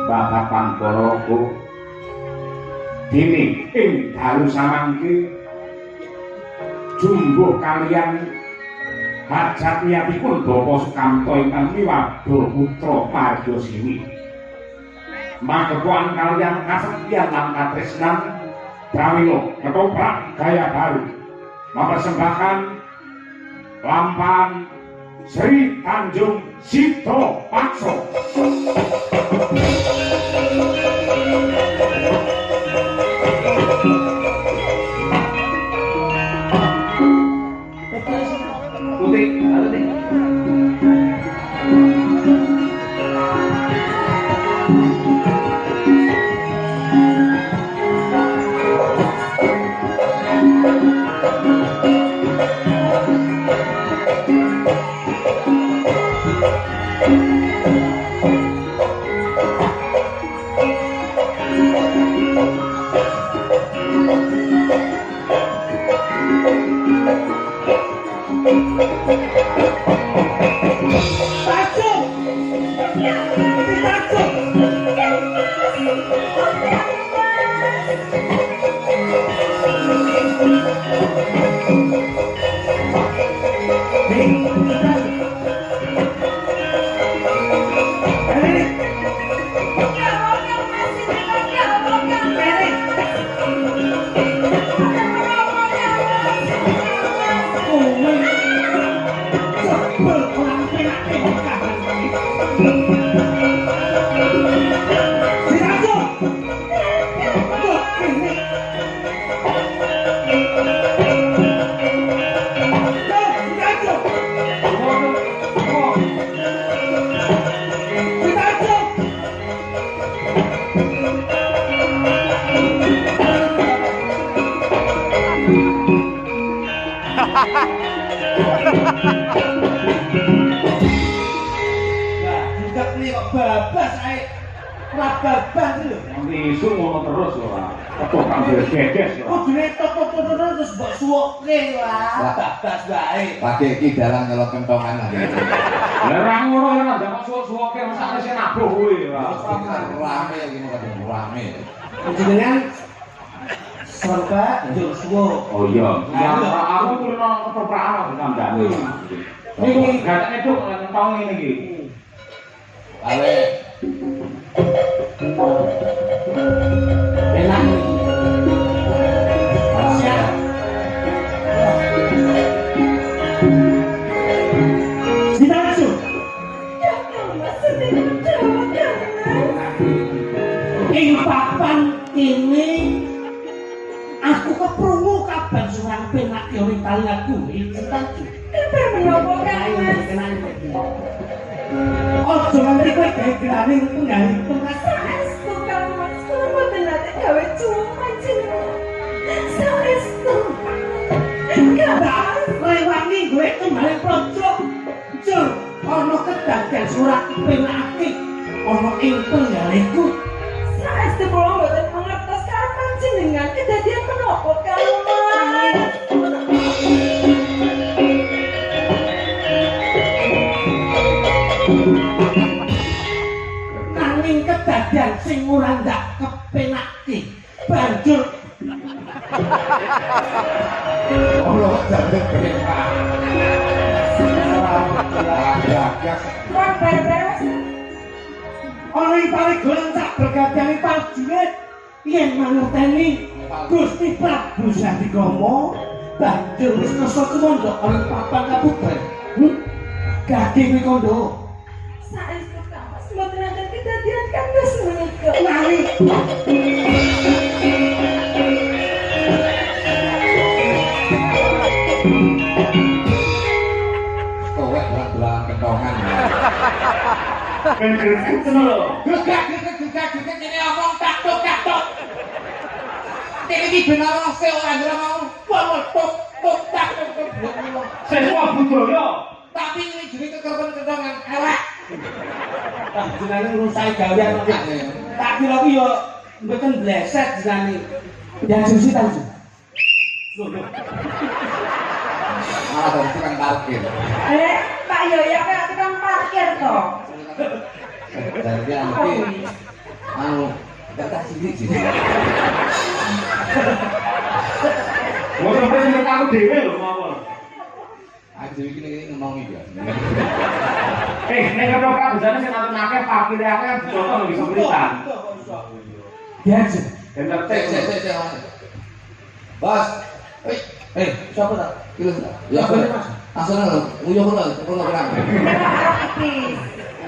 Bapak Pangkoroku dini ing dalu samangke jumbuh kalian hajat niatipun Bapak Sukamto ingkang miwado putra Margosini magepokan kalian kasektian lan katresnan pramila ketoprak gaya baru mempersembahkan lampahan Sri Tanjung Sito Pakso. Pakai iki dalang nyelok kentongan lagi. Lah ra ngono ya ndak suwuk-suwuke mesake sing nabuh kuwi. Rame iki mau kadang rame. Jenengan serba njur suwuk. Oh iya. Ya aku kulino ketoprakan kandhane. Iki gatane cuk kentong ngene iki. Ale. Enak iki. Ini aku keprungu kabar surang penak teori talianku cintaku menyopo kan mas ojo nanti kowe gawe gelane nggali pengas saestu kan mas kula mboten nate gawe cuma jenengan saestu kada rewangi gue kembali projok jur ana kedadian surat penake ana ing penggaleku saestu kula mboten mangertos kapan jenengan kedadian menapa kan mas nanging kedadian sing ora ndak kepenake banjur Allah jane perintah. Wong beres ana ing paling sak bergadang prajurit yen mangerteni Gusti Prabu Sandikama banjur wis kersa kumandha ing papan kabupatèn. Gage kuwi kondo. saestu kan mas mboten nate kedadian kan wis menika Nari. Kowek dalang kentongan. Ben gregek tenan lho. Gegak ini omong taktuk. Kene iki ben ora sel ora mau. Pok taktuk. Sewa budaya. Tapi ini jenenge kekerben kentongan elek. Jenenge ngrusak gawean kok. Tak kira ki yo mboten bleset jenenge. Ya susi ta. Malah dadi tukang parkir. Pak Yoyo kayak tukang parkir to Jadi iki anu kata sidik sih. Mau sampai sini aku dewe loh mau. Aja iki ngomong iki ya. Nek ketoprak bisane sing nonton akeh pakire akeh dicontoh bisa beritan. Ya aja. Cek. Bos. Siapa tak? Kilo. Ya, Mas. Asal lho, nguyuh lho, kono kira.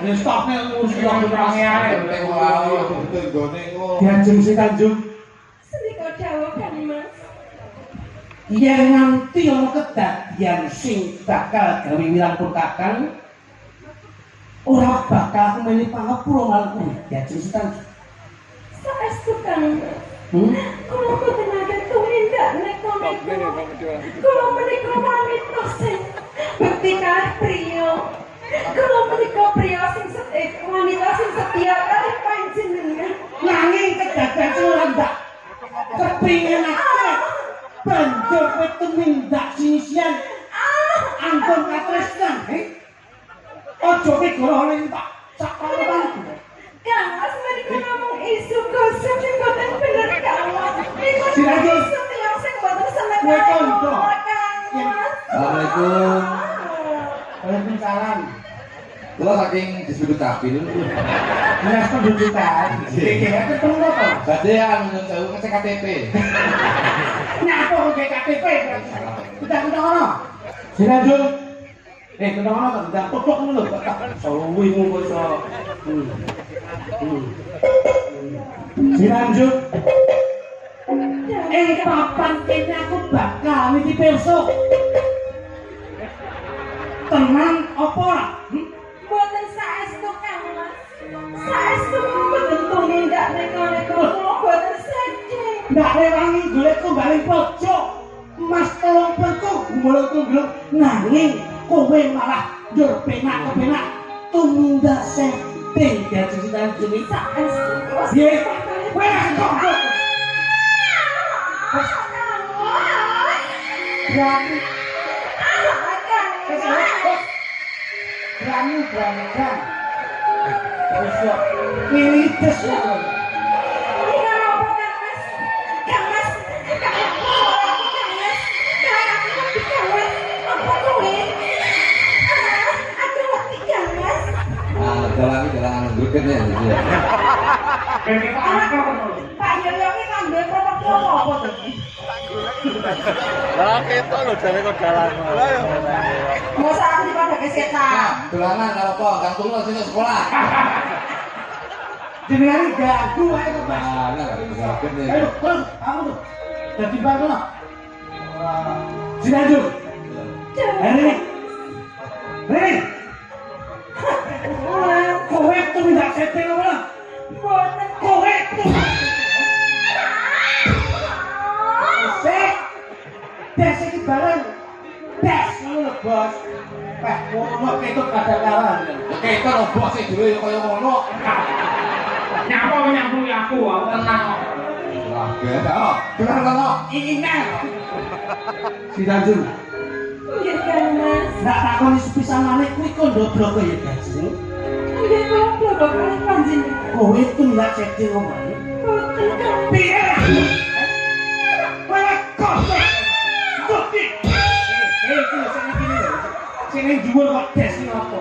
Ini stopnya ngurus yang berangnya aja. Nek wae betul gone kok. Diajeng si Tanjung. Sedika dawuh kan Mas. Yen nganti ana kedadian sing bakal gawe wilang purkakan ora bakal meni pangapura marang kuwi. Diajeng si Tanjung. Saestu kan. Kula boten ada tumindak nek kono. Kula menika wanita sing bekti kalih priya. Kula menika priya sing wanita sing setia kalih panjenengan. Nanging kedadian sing ora ndak kepingin akeh. Banjur kowe tumindak sinisian. Ampun katresnan, Ojo kowe golongan tak sak panepan. Kang Mas menika ngomong isu gosip sing boten bener Kang Mas. Si Rajul. Setiap sing boten seneng. Kowe konco. Assalamualaikum. Waalaikumsalam. Kula saking disebut kabin. Dinas pendudukan. DKI ketemu apa? Badean nyun sewu ngecek KTP. Nyapa kok KTP? Kita ono. Sinajul. Kita ono tak ndang topok ngono lho. Sawi mung iso. Sinajul. Papan kene aku bakal miti pirsa. Tenang apa ora? Boten saestu Kang Mas. Saestu boten tumindak nek-nek kula boten sedih. Ndak rewangi golek tumbaling pojok. Mas tolong perku mulo tunggu nanging kowe malah njur penak-penak tumindak setting dadi Tanjung iki Saestu. Piye? Kowe kok berani berani terus kok milites kok dalangan greget ya. Pak Yoyo iki ngambil properti apa to? Lah ketok lho jare kok dalan. Mosok aku dipadha kesetan. Dalangan kalau apa gantung lo sini sekolah. jenengan ganggu ae kok Mas. Nah, greget ya. Ayo, kamu tuh. Dadi bantu no. Sinaju. Ini. Nih. Kowe tuh tidak setting apa? Boten. Kowe tuh. Sek. Des iki bareng. Des ngono lho, Bos. Ngono ketok kadang-kadang. Ketok lo bos e dhewe kaya ngono. Nyapa nyambung aku tenang. Wah, beda. Tenang. Ingat. Si Tanjung. Nggih Kang Mas. Nggak takoni sepisan maneh kuwi kok ndoblo ya, Tanjung. Nggih kula blok kalih panjenengan. Kowe itu nggak setting omah. Boten Kang. Piye? Kowe kok. Bukti. Iki lho sing iki lho. Sing ning dhuwur kok des iki apa?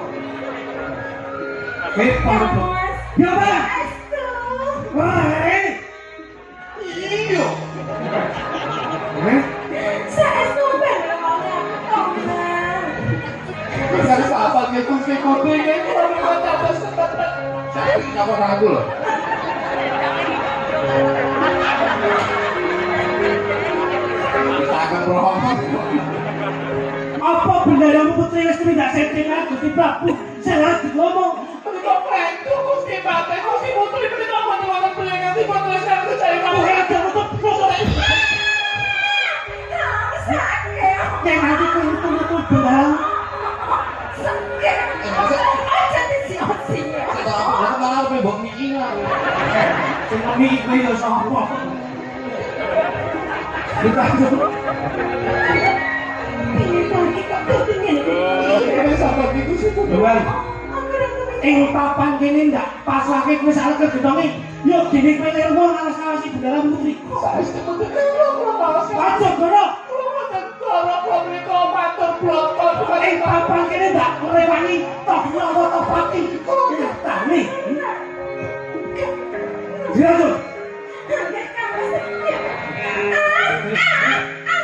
Kowe Kang kok. Mas. Ya Bang. Saestu. Wae. Iyo. Saestu bener wae Kang Mas. Bisa apa dia kunci-kunci ini kalau dapat sempat. Saya ini apa ragu loh. Kita akan berhormat. Apa benar putri wis tidak setting aku Gusti Prabu? Saya lagi ngomong. Untuk itu Gusti Bate, Gusti Putri kita mau pelengan di putri saya cari kamu. Kowe ada untuk Sakit. yang nanti kumpul barang. Sakit. Aja disiot-siot. Kita apa malah lebih bok mikir aku. Sing iki yo sapa? Ditanjung. Ini lagi kok tuh ngene. Ini sahabat itu sih tuh. Luan. Aku udah ing papan kene ndak pasake kowe salah kegetonge yo dene kowe lir wong alas-alas ibu dalam putri Saestu mboten kula malas. aja gono Kula mboten kula mriku matur blonton ing papan kene ndak rewani toh nyawa toh pati tani dia tuh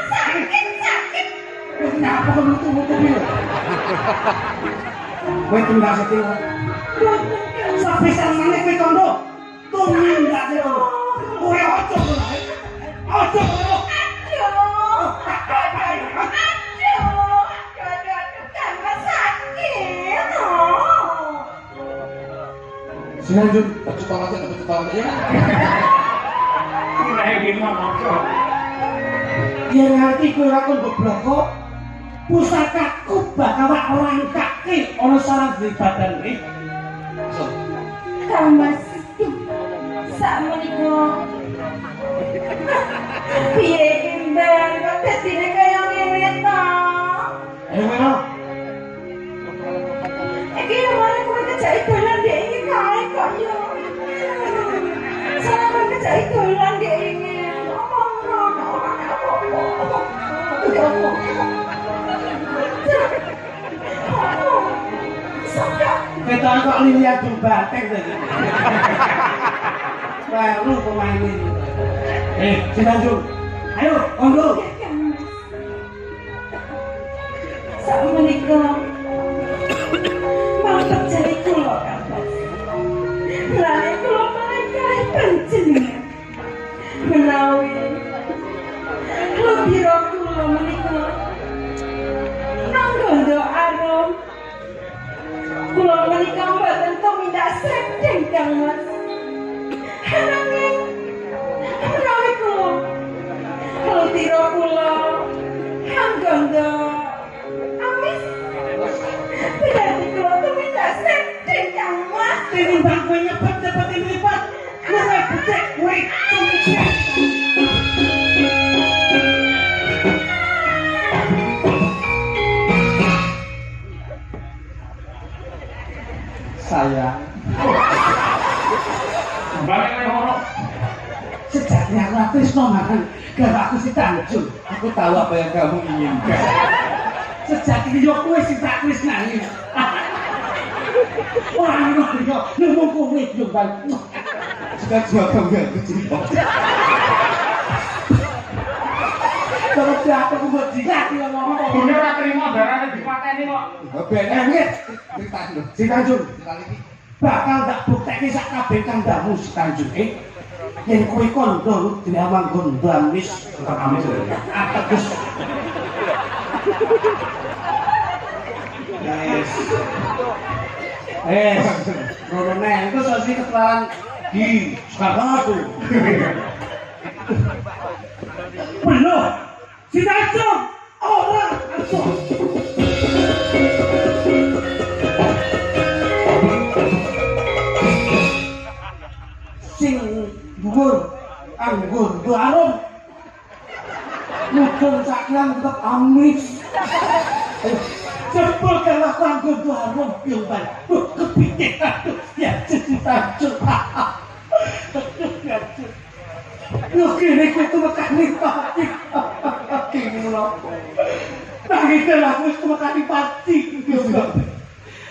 Sakit. kenapa kau mutu-mutu dia kowe tinggal setting sampai samane kowe kondo tumindak dia kowe ojo ojo Sinanjung, Cepat aja, cepat aja. Kayak gimana maksud? dia ngerti kowe ora kon goblok kok. Pusakaku bakal rangkake ana sarang di badan iki. Kang Mas, sak menika piye imben kok dadine kaya ngene ta? Ayo ngono. Iki mari kowe kejai dolan dhek iki kae kok yo. Sampe kejai dolan dhek iki. Kita kok lihat jembatan tadi. Baru pemain ini. Sinanjung. Ayo, kondo. Sak menika mampet jari kula kapan. Lah kula mereka panjenengan. Menawi lebiro kula menika anggondo arum. Kula menika mboten tumindak sedeng Kang Mas. Ananging menawi kula lebiro kula anggondo amis. Berarti kula tumindak sedeng Kang Mas. Tinimbang kowe nyepet-nyepet lipat. Kowe becek kowe tumindak. Sayang. Balik lagi horok. Sejatinya aku Trisno makan gara aku si Tanjung. Aku tahu apa yang kamu inginkan. Sejatinya yo kowe sing tak tresnani. Wah, ngono yo nemu kowe yo Bang. Sudah juga kamu yang kecil. Kalau dia aku buat jilat dia ngomong. Bune ora terima darane dipateni kok. Nggih, Cerita dulu. si Tanjung Sekali ini. bakal tak buktekne sak kabeh kandamu si Tanjung yen kowe kondo diamang gondo amis Tetap kami sudah. ateges. Ngono nek itu sasi keterangan di sekarang aku. Belum. Si Tanjung orang langsung. Sing dhuwur anggur arum. Mudun saklan tetep amis. Jebul kalau anggur arum piye kepiye aduh ya jadi Tanjung. Yo kene kowe tuh mekani pati. Kene lho. Tangi telah wis mekani pati.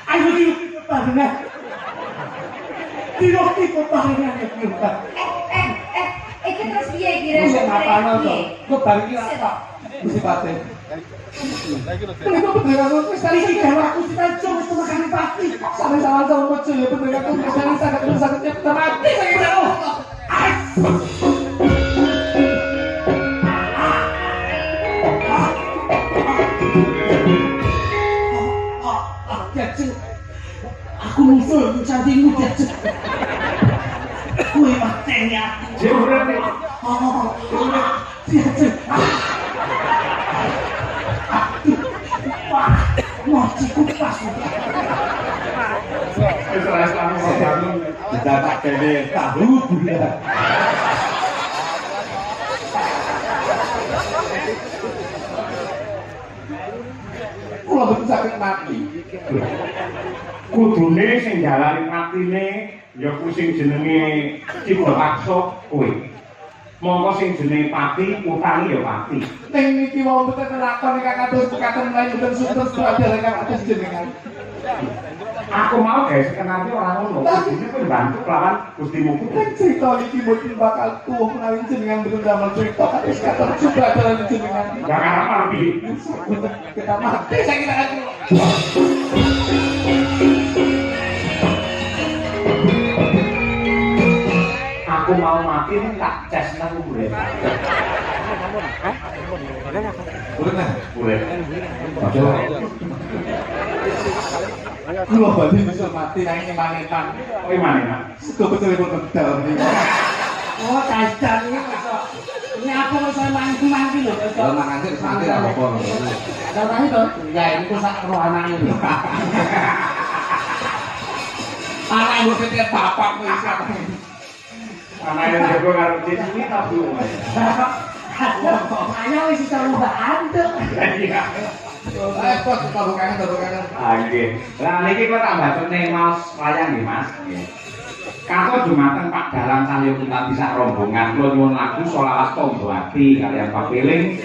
Ayo iki parengan. Diroti parengan iki. Iki terus piye iki Wis rasane? ngapano to? Kok bar iki tak mesti pati. Kok bener aku wis tadi iki gawe aku si Tanjung wis mekani pati. Sampe salah sama mojo ya bener aku wis tadi sangat mati saiki tahu. Aku musuh cantikmu jajak. Kue mateni aku. Jebret nih. Jajak. Wah, mojiku pas. Wis ora selama bangun. Kita tak kene tahu bulan. Kalau betul sakit mati. kudune sing jalani patine ya kuwi sing jenenge Ciptaksa kuwi. Monggo sing jenenge pati utangi ya pati. Ning niki wau mboten lakon ingkang kados katen lain mboten suntus pelajaran ingkang kados jenengan. Aku mau guys, kenanti orang ngono. Ini pun bantu kelawan Gustimu. Nek cerita iki mboten bakal tuwuh menawi jenengan mboten damel cerita kados katen pelajaran jenengan. Gak apa lebih. Kita mati saya kita akan Aku mau mati nih tak ces nang urip. Bener. Urip. Kulo badhe bisa mati nang mangetan. Kowe mana? Sego betul-betul medal niki. Oh, kaitan ini masuk. Ini apa kok saya mangki loh? Kalau mangan sih santai lah apa. Datang itu, ya ini kok sak roh anaknya loh. Anak ibu setiap bapak tuh isi apa ini? Anak yang jago karo cici tapi. Ayo wis iso bantu. Iya. Kok bukannya. Ah nggih. Lah niki kok tak bacone Mas wayang nggih Mas. Nggih. Kato dumateng Pak Dalang Cahyo Kuntanti sak rombongan kula nyuwun lagu Sholawat Tombo Ati kaliyan Pak Piling